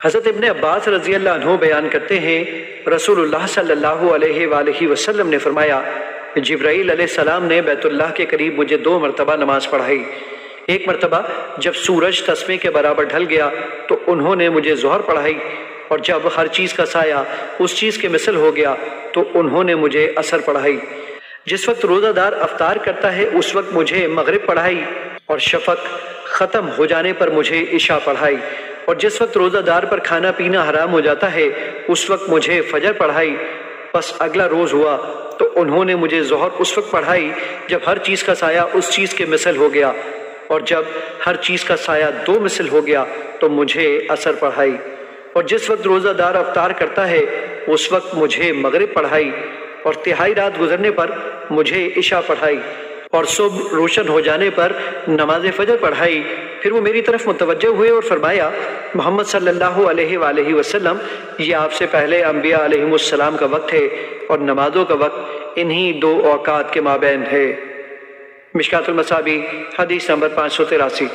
حضرت ابن عباس رضی اللہ عنہ بیان کرتے ہیں رسول اللہ صلی اللہ علیہ وآلہ وسلم نے فرمایا جبرائیل علیہ السلام نے بیت اللہ کے قریب مجھے 2 مرتبہ نماز پڑھائی۔ ایک مرتبہ جب سورج تسمے کے برابر ڈھل گیا تو انہوں نے مجھے ظہر پڑھائی، اور جب ہر چیز کا سایہ اس چیز کے مثل ہو گیا تو انہوں نے مجھے عصر پڑھائی۔ جس وقت روزہ دار افطار کرتا ہے اس وقت مجھے مغرب پڑھائی، اور شفق ختم ہو جانے پر مجھے عشاء پڑھائی، اور جس وقت روزہ دار پر کھانا پینا حرام ہو جاتا ہے اس وقت مجھے فجر پڑھائی۔ پس اگلا روز ہوا تو انہوں نے مجھے ظہر اس وقت پڑھائی جب ہر چیز کا سایہ اس چیز کے مثل ہو گیا، اور جب ہر چیز کا سایہ 2 مثل ہو گیا تو مجھے عصر پڑھائی، اور جس وقت روزہ دار افطار کرتا ہے اس وقت مجھے مغرب پڑھائی، اور تہائی رات گزرنے پر مجھے عشاء پڑھائی، اور صبح روشن ہو جانے پر نماز فجر پڑھائی۔ پھر وہ میری طرف متوجہ ہوئے اور فرمایا محمد صلی اللہ علیہ وآلہ وسلم، یہ آپ سے پہلے انبیاء علیہم السلام کا وقت ہے، اور نمازوں کا وقت انہی 2 اوقات کے مابین ہے۔ مشکوٰۃ المصابیح حدیث نمبر 583۔